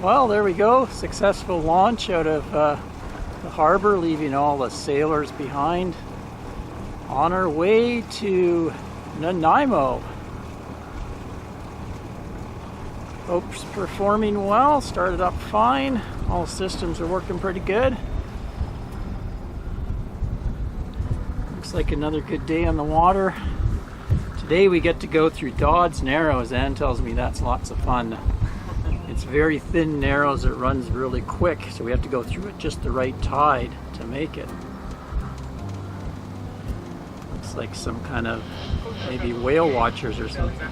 Well, there we go. Successful launch out of the harbor, leaving all the sailors behind. On our way to Nanaimo. Boat's performing well, started up fine. All systems are working pretty good. Looks like another good day on the water. Today we get to go through Dodd Narrows. Ann tells me that's lots of fun. It's very thin narrows, it runs really quick, so we have to go through it just the right tide to make it. Looks like some kind of maybe whale watchers or something.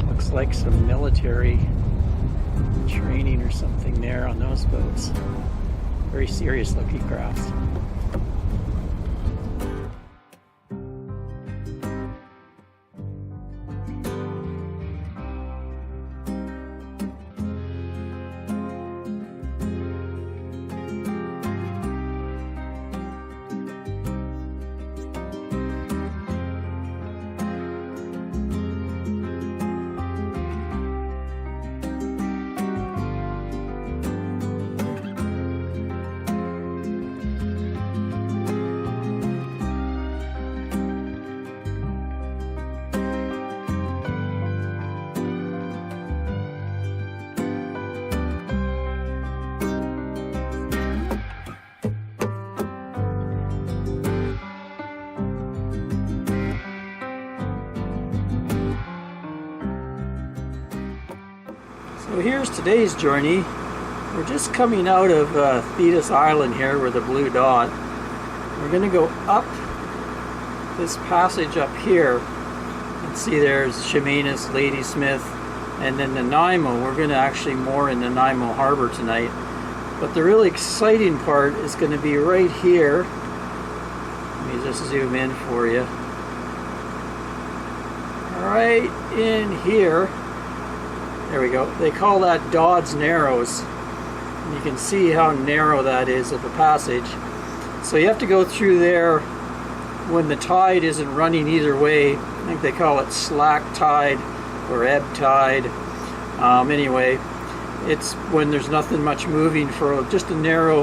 Looks like some military training or something there on those boats. Very serious looking crafts. So here's today's journey. We're just coming out of Thetis Island here with the blue dot. We're going to go up this passage up here. You can see there's Chemainus, Ladysmith, and then Nanaimo. We're going to actually moor in Nanaimo Harbor tonight. But the really exciting part is going to be right here. Let me just zoom in for you. Right in here. There we go. They call that Dodd Narrows. And you can see how narrow that is of a passage. So you have to go through there when the tide isn't running either way. I think they call it slack tide or ebb tide. Anyway, it's when there's nothing much moving for just a narrow,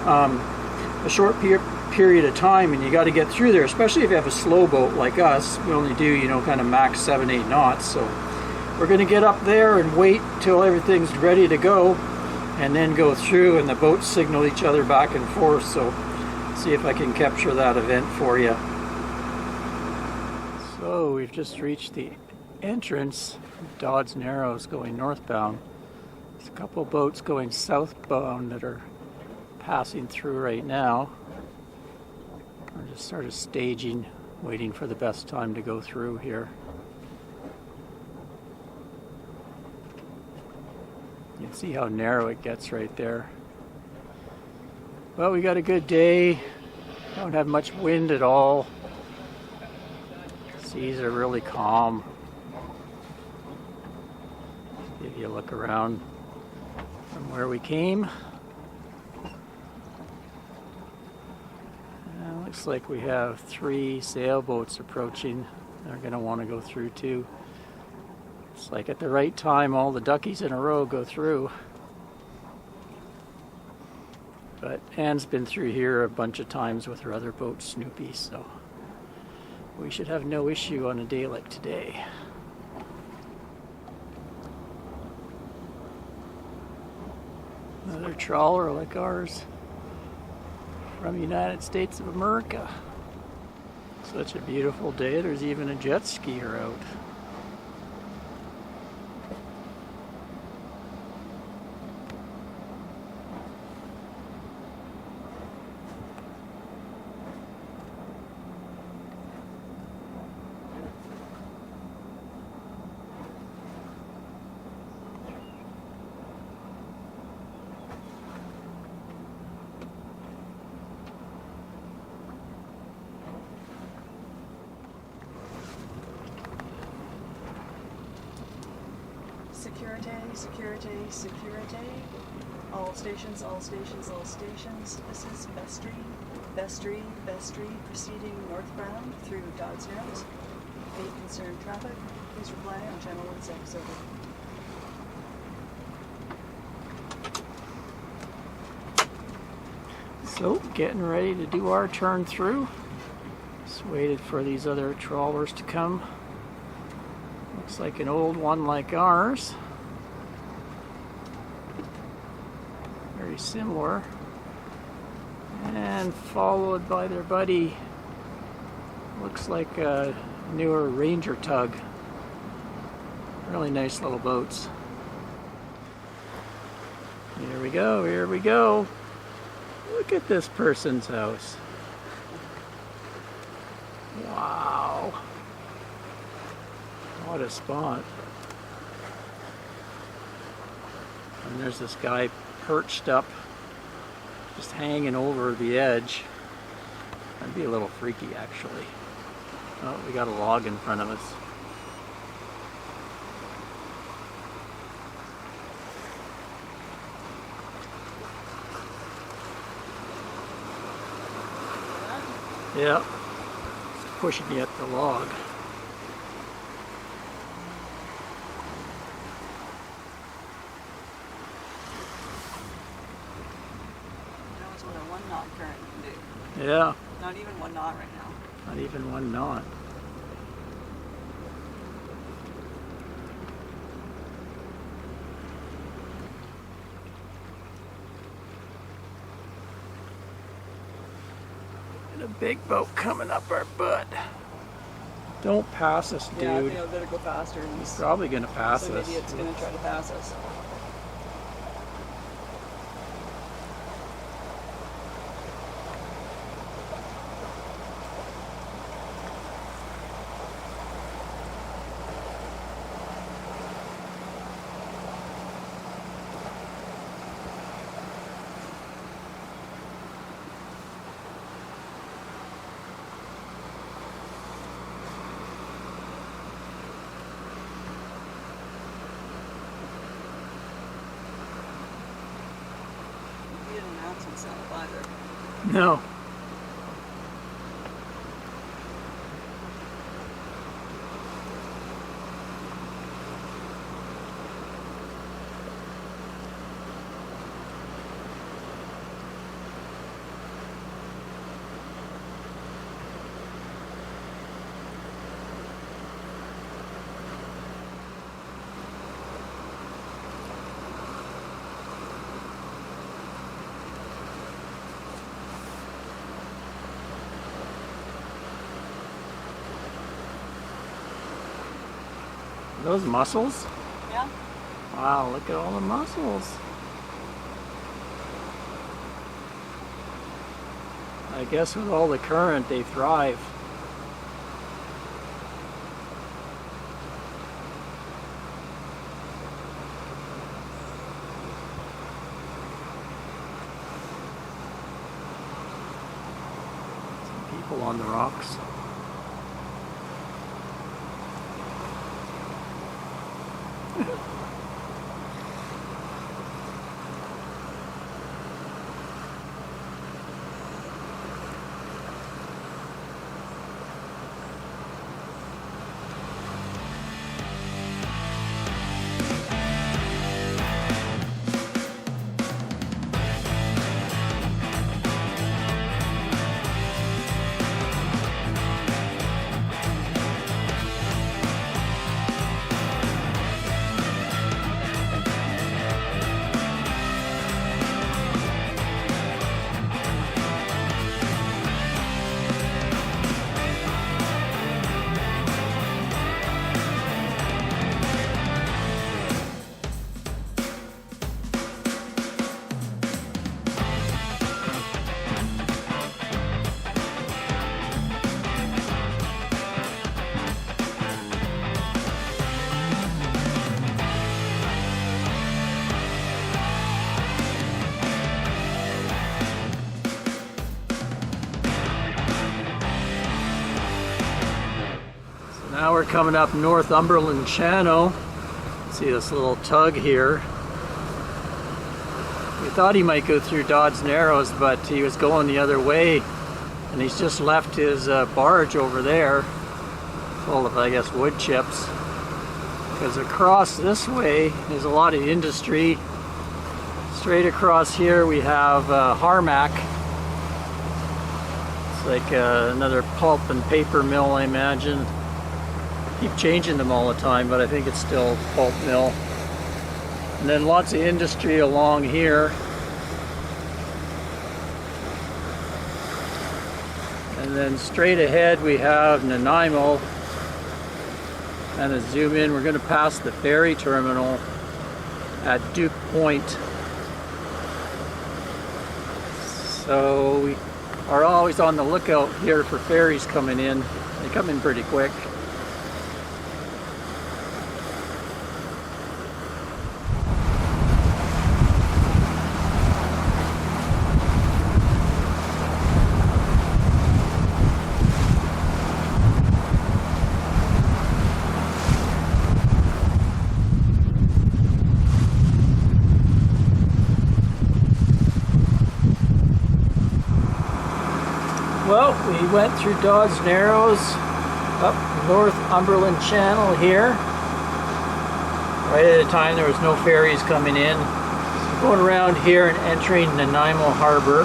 a short period of time, and you got to get through there, especially if you have a slow boat like us. We only do, you know, kind of max 7-8 knots. So we're going to get up there and wait till everything's ready to go and then go through, and the boats signal each other back and forth. So see if I can capture that event for you. So we've just reached the entrance of Dodd Narrows going northbound. There's a couple boats going southbound that are passing through right now. We're just sort of staging, waiting for the best time to go through here. You can see how narrow it gets right there. Well, we got a good day. Don't have much wind at all. Seas are really calm. Give you a look around from where we came. Looks like we have 3 sailboats approaching. They're going to want to go through too. It's like at the right time, all the duckies in a row go through. But Ann's been through here a bunch of times with her other boat, Snoopy, so we should have no issue on a day like today. Another trawler like ours from the United States of America. Such a beautiful day. There's even a jet skier out. Security, security, security. All stations, all stations, all stations. This is Vestri, Vestri, Vestri, proceeding northbound through Dodd Narrows. Any concerned traffic, please reply on channel 16 over. So, getting ready to do our turn through. Just waited for these other trawlers to come. Looks like an old one like ours. Very similar. And followed by their buddy, looks like a newer Ranger tug. Really nice little boats. Here we go, here we go. Look at this person's house. Wow. What a spot. And there's this guy perched up, just hanging over the edge. That'd be a little freaky, actually. Oh, we got a log in front of us. Yeah, it's pushing you at the log. That was what a 1 knot current can do. Yeah. Not even 1 knot right now. Not even 1 knot. And a big boat coming up our butt. Don't pass us, dude. Yeah, I think I better go faster. He's probably gonna pass some us. idiot's gonna try to pass us. He didn't announce himself either. No. Those mussels? Yeah? Wow, look at all the mussels. I guess with all the current, they thrive. Some people on the rocks. Now we're coming up Northumberland Channel. See this little tug here. We thought he might go through Dodd Narrows, but he was going the other way, and he's just left his barge over there, full of, I guess, wood chips. Because across this way is a lot of industry. Straight across here we have Harmac, like another pulp and paper mill, I imagine. Keep changing them all the time, but I think it's still a pulp mill. And then lots of industry along here. And then straight ahead we have Nanaimo. And to zoom in, we're going to pass the ferry terminal at Duke Point. So we are always on the lookout here for ferries coming in. They come in pretty quick. Well, we went through Dodd Narrows, up Northumberland Channel here. Right at the time there was no ferries coming in. Going around here and entering Nanaimo Harbor.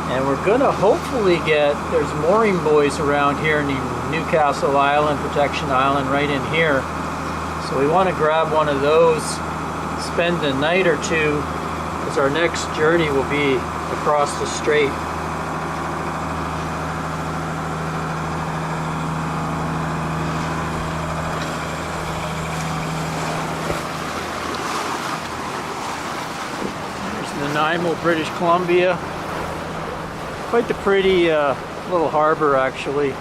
And we're gonna hopefully there's mooring buoys around here in the Newcastle Island, Protection Island, right in here. So we want to grab one of those, spend a night or two, as our next journey will be across the strait. Nanaimo, British Columbia. Quite the pretty little harbor, actually.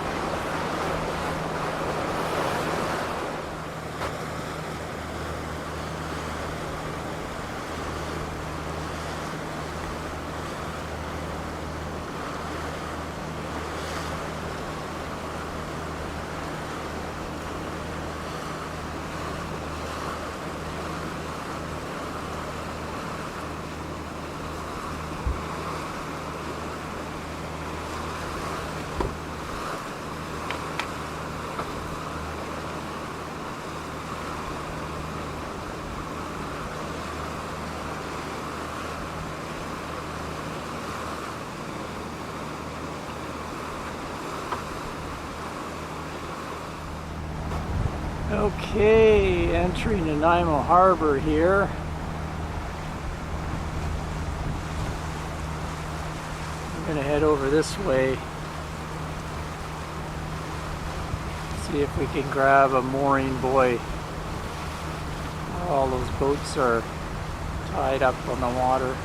Okay, entering Nanaimo Harbor here. I'm going to head over this way. See if we can grab a mooring buoy. All those boats are tied up on the water.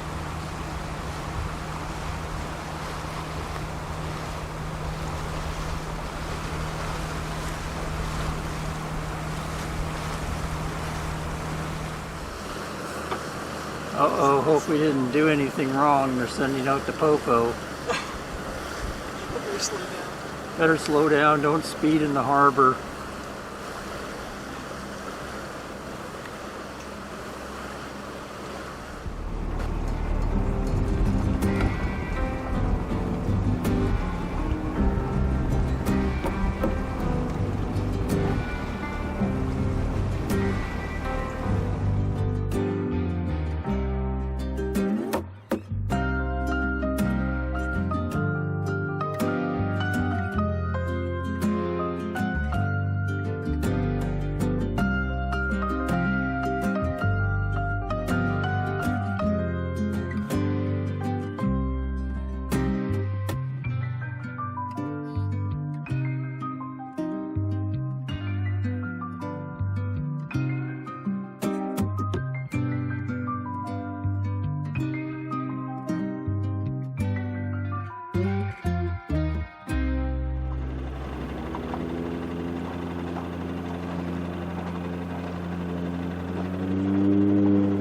Uh-oh, hope we didn't do anything wrong. They're sending out the popo. Better slow down. Better slow down, don't speed in the harbor.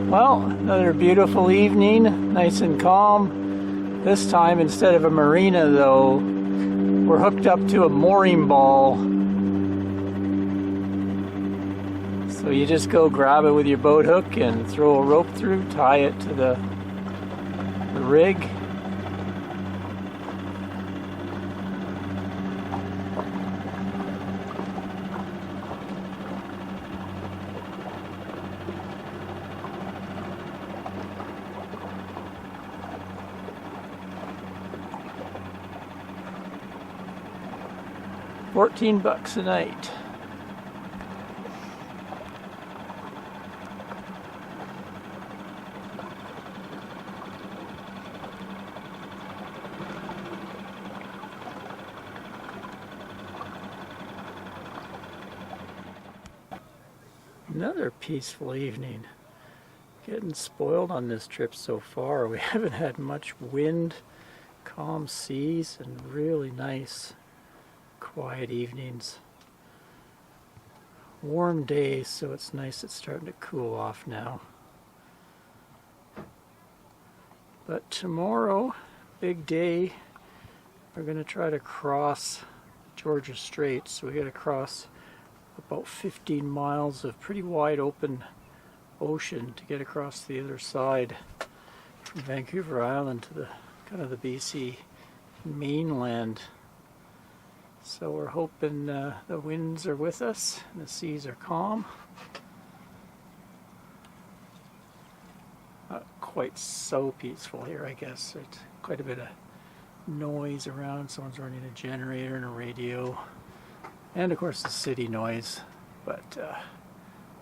Well, another beautiful evening, nice and calm. This time, instead of a marina though, we're hooked up to a mooring ball. So you just go grab it with your boat hook and throw a rope through, tie it to the rig. $14 a night. Another peaceful evening. Getting spoiled on this trip so far. We haven't had much wind, calm seas, and really nice, quiet evenings. Warm days, so it's nice it's starting to cool off now. But tomorrow, big day, we're going to try to cross Georgia Strait. So we got to cross about 15 miles of pretty wide open ocean to get across the other side from Vancouver Island to the kind of the BC mainland. So we're hoping the winds are with us and the seas are calm. Not quite so peaceful here, I guess. There's quite a bit of noise around. Someone's running a generator and a radio. And of course the city noise, but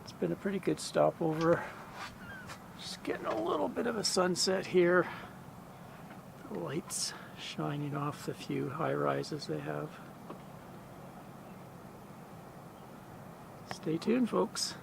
it's been a pretty good stopover. Just getting a little bit of a sunset here. The lights shining off the few high rises they have. Stay tuned, folks.